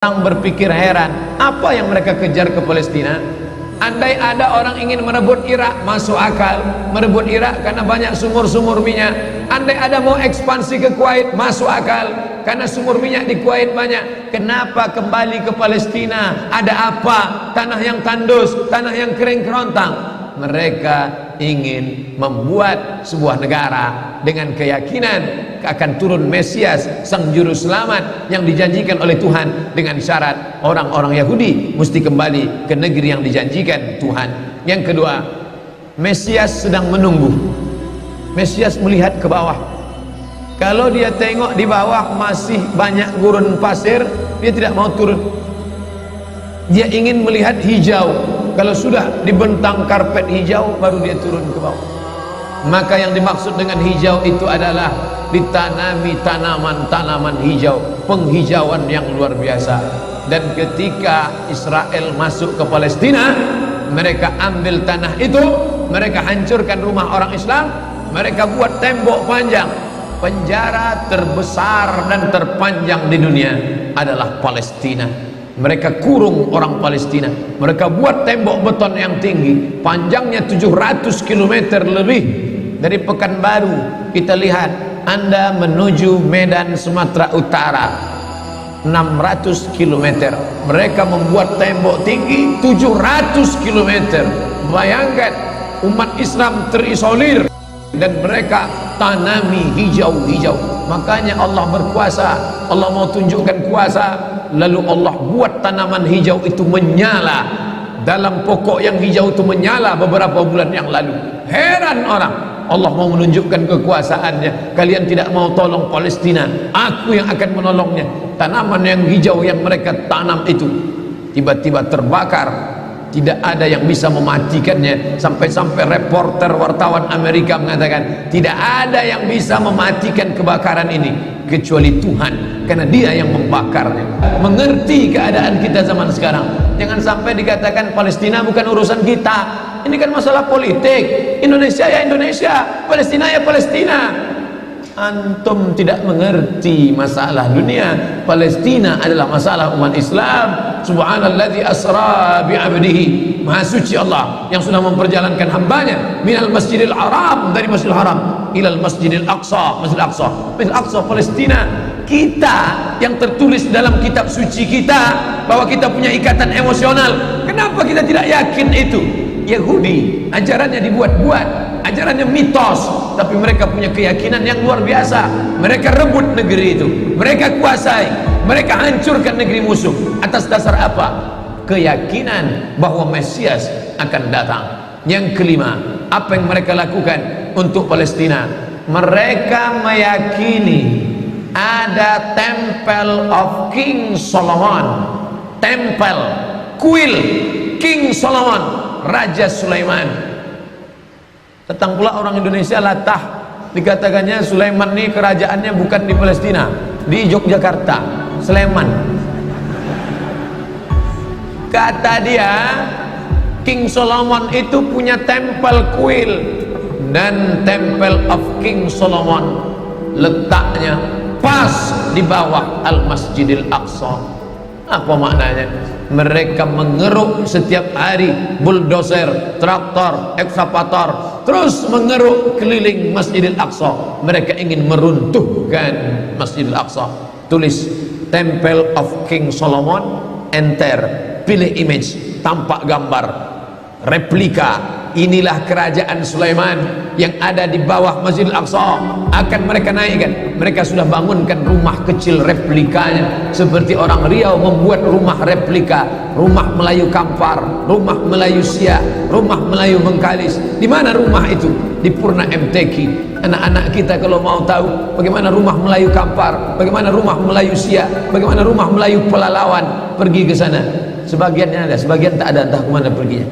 Orang berpikir heran, apa yang mereka kejar ke Palestina? Andai ada orang ingin merebut Irak, masuk akal. Merebut Irak karena banyak sumur-sumur minyak. Andai ada mau ekspansi ke Kuwait, masuk akal, karena sumur minyak di Kuwait banyak. Kenapa kembali ke Palestina? Ada apa? Tanah yang tandus, tanah yang kering kerontang. Mereka ingin membuat sebuah negara dengan keyakinan akan turun Mesias, sang juru selamat yang dijanjikan oleh Tuhan, dengan syarat orang-orang Yahudi mesti kembali ke negeri yang dijanjikan Tuhan. Yang kedua, Mesias sedang menunggu. Mesias melihat ke bawah. Kalau dia tengok di bawah masih banyak gurun pasir, dia tidak mau turun. Dia ingin melihat hijau. Kalau sudah dibentang karpet hijau, baru dia turun ke bawah. Maka yang dimaksud dengan hijau itu adalah ditanami tanaman-tanaman hijau, penghijauan yang luar biasa. Dan ketika Israel masuk ke Palestina, mereka ambil tanah itu, mereka hancurkan rumah orang Islam, mereka buat tembok panjang. Penjara terbesar dan terpanjang di dunia adalah Palestina. Mereka kurung orang Palestina. Mereka buat tembok beton yang tinggi, panjangnya 700 km lebih. Dari Pekanbaru kita lihat, Anda menuju Medan Sumatera Utara 600 km. Mereka membuat tembok tinggi 700 km. Bayangkan, umat Islam terisolir dan mereka tanami hijau-hijau. Makanya Allah berkuasa, Allah mau tunjukkan kuasa, lalu Allah buat tanaman hijau itu menyala. Dalam pokok yang hijau itu menyala beberapa bulan yang lalu. Heran orang, Allah mau menunjukkan kekuasaannya. Kalian tidak mau tolong Palestina, aku yang akan menolongnya. Tanaman yang hijau yang mereka tanam itu tiba-tiba terbakar. Tidak ada yang bisa mematikannya. Sampai-sampai reporter wartawan Amerika mengatakan, tidak ada yang bisa mematikan kebakaran ini kecuali Tuhan, karena Dia yang membakarnya. Mengerti keadaan kita zaman sekarang. Jangan sampai dikatakan Palestina bukan urusan kita. Ini kan masalah politik. Indonesia ya Indonesia, Palestina ya Palestina. Antum tidak mengerti masalah dunia. Palestina adalah masalah umat Islam. Subhanalladzi asra bi'abdihi, maha suci Allah yang sudah memperjalankan hambanya minal masjidil haram, dari masjidil haram ilal masjidil aqsa, masjidil aqsa, masjidil aqsa Palestina. Kita yang tertulis dalam kitab suci kita bahwa kita punya ikatan emosional, kenapa kita tidak yakin itu? Yahudi ajarannya dibuat-buat, ajarannya mitos, tapi mereka punya keyakinan yang luar biasa. Mereka rebut negeri itu, mereka kuasai, mereka hancurkan negeri musuh. Atas dasar apa? Keyakinan bahwa Mesias akan datang. Yang kelima, apa yang mereka lakukan untuk Palestina? Mereka meyakini ada Temple of King Solomon, tempel kuil King Solomon, Raja Sulaiman. Datang pula orang Indonesia latah, dikatakannya Sulaiman ini kerajaannya bukan di Palestina, di Yogyakarta, Sleman. Kata dia, King Solomon itu punya tempel kuil, dan Temple of King Solomon letaknya pas di bawah Al-Masjidil Aqsa. Apa maknanya? Mereka mengeruk setiap hari, bulldozer, traktor, ekskavator, terus mengeruk keliling Masjidil Aqsa. Mereka ingin meruntuhkan Masjidil Aqsa. Tulis Temple of King Solomon, enter, pilih image, tampak gambar replika. Inilah kerajaan Sulaiman yang ada di bawah Masjidil Aqsa. Akan mereka naikkan. Mereka sudah bangunkan rumah kecil replikanya, seperti orang Riau membuat rumah replika, rumah Melayu Kampar, rumah Melayu Siak, rumah Melayu Bengkalis. Di mana rumah itu? Di Purna MTQ. Anak-anak kita kalau mau tahu bagaimana rumah Melayu Kampar, bagaimana rumah Melayu Siak, bagaimana rumah Melayu Pelalawan, pergi ke sana. Sebagiannya ada, sebagian tak ada, entah kemana perginya.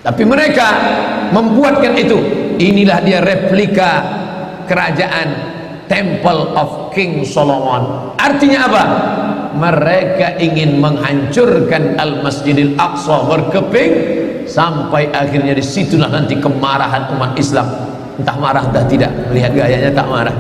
Tapi mereka membuatkan itu. Inilah dia replika kerajaan Temple of King Solomon. Artinya apa? Mereka ingin menghancurkan Al-Masjidil Aqsa berkeping, sampai akhirnya disitulah nanti kemarahan umat Islam. Entah marah entah tidak, melihat gayanya tak marah.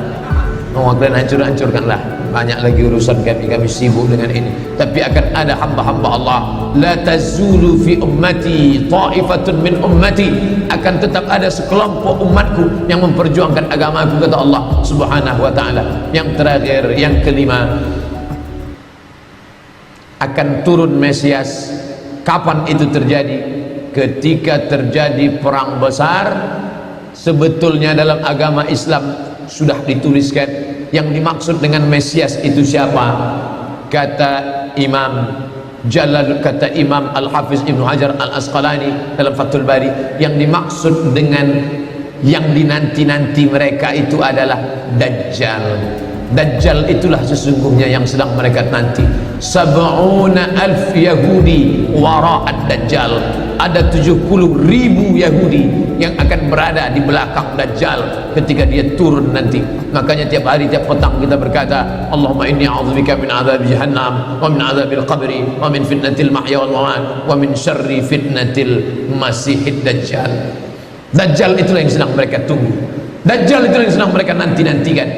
Oh, kalian hancurkanlah. Banyak lagi urusan kami sibuk dengan ini. Tapi akan ada hamba-hamba Allah. La tazulu fi ummati ta'ifatun min ummati. Akan tetap ada sekelompok umatku yang memperjuangkan agamaku, kata Allah Subhanahu wa ta'ala. Yang terakhir, yang kelima, akan turun Mesias. Kapan itu terjadi? Ketika terjadi perang besar. Sebetulnya dalam agama Islam sudah dituliskan yang dimaksud dengan Mesias itu siapa. Kata Imam Al-Hafiz Ibnu Hajar Al-Asqalani dalam Fathul Bari, yang dimaksud dengan yang dinanti-nanti mereka itu adalah Dajjal. Dajjal itulah sesungguhnya yang sedang mereka nanti. 70,000 Yahudi wara'ad Dajjal. Ada 70.000 Yahudi yang akan berada di belakang Dajjal ketika dia turun nanti. Makanya tiap hari, tiap petang kita berkata, Allahumma inni a'udzubika min azab jahannam wa min azabil qabri wa min fitnatil mahya wal mamat wa min syarri fitnatil masihid Dajjal. Dajjal itulah yang sedang mereka tunggu. Dajjal itulah yang sedang mereka nanti-nantikan.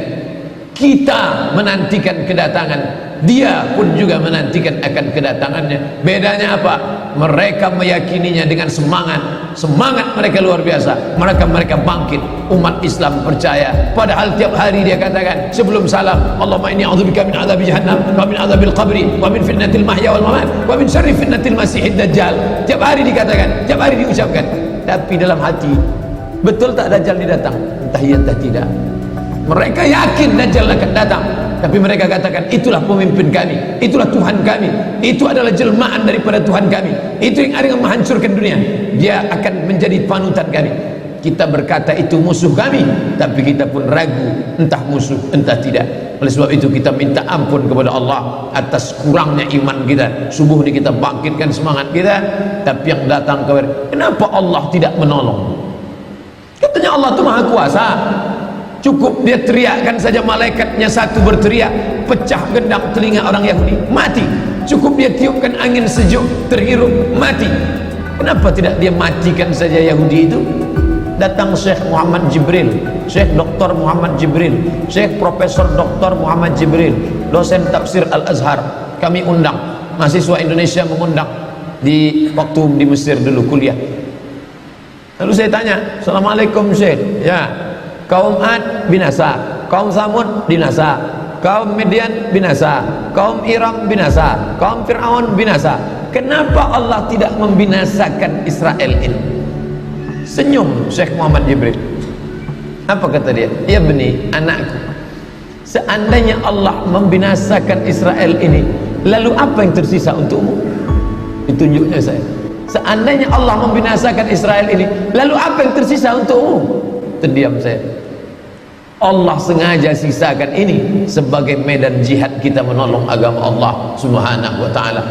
Kita menantikan kedatangan, dia pun juga menantikan akan kedatangannya. Bedanya apa? Mereka meyakininya dengan semangat mereka luar biasa. Mereka bangkit. Umat Islam percaya. Padahal tiap hari dia katakan sebelum salam, Allahumma inni a'udzubika min adzabi jahannam wa min adzabil qabri wa min fitnatil mahya wal mamat wa min syarri fitnatil masihid dajjal. Tiap hari dikatakan, tiap hari diucapkan. Tapi dalam hati, betul tak Dajjal ini datang? Entah iya entah tidak. Mereka yakin Dajjal akan datang, tapi mereka katakan itulah pemimpin kami, itulah Tuhan kami, itu adalah jelmaan daripada Tuhan kami, itu yang akan menghancurkan dunia, dia akan menjadi panutan kami. Kita berkata itu musuh kami, tapi kita pun ragu entah musuh entah tidak. Oleh sebab itu kita minta ampun kepada Allah atas kurangnya iman kita. Subuh ini kita bangkitkan semangat kita, tapi yang datang kepada, kenapa Allah tidak menolong? Katanya Allah itu maha kuasa. Cukup dia teriakkan saja, malaikatnya satu berteriak, pecah gendang telinga orang Yahudi, mati. Cukup dia tiupkan angin sejuk, terhirup, mati. Kenapa tidak dia matikan saja Yahudi itu? Datang Syekh Muhammad Jibril, Syekh Dr. Muhammad Jibril, Syekh Profesor Dr. Muhammad Jibril, dosen tafsir Al-Azhar. Kami undang, mahasiswa Indonesia mengundang di waktu di Mesir dulu kuliah. Lalu saya tanya, Assalamualaikum Syekh. Ya, kaum Ad binasa, kaum Samud binasa, kaum Midian binasa, kaum Iram binasa, kaum Fir'aun binasa. Kenapa Allah tidak membinasakan Israel ini? Senyum Syekh Muhammad Jibril. Apa kata dia? Ya beni, anakku, seandainya Allah membinasakan Israel ini, lalu apa yang tersisa untukmu? Ditunjuknya saya. Seandainya Allah membinasakan Israel ini, lalu apa yang tersisa untukmu? Terdiam saya. Allah sengaja sisakan ini sebagai medan jihad kita menolong agama Allah Subhanahu wa ta'ala.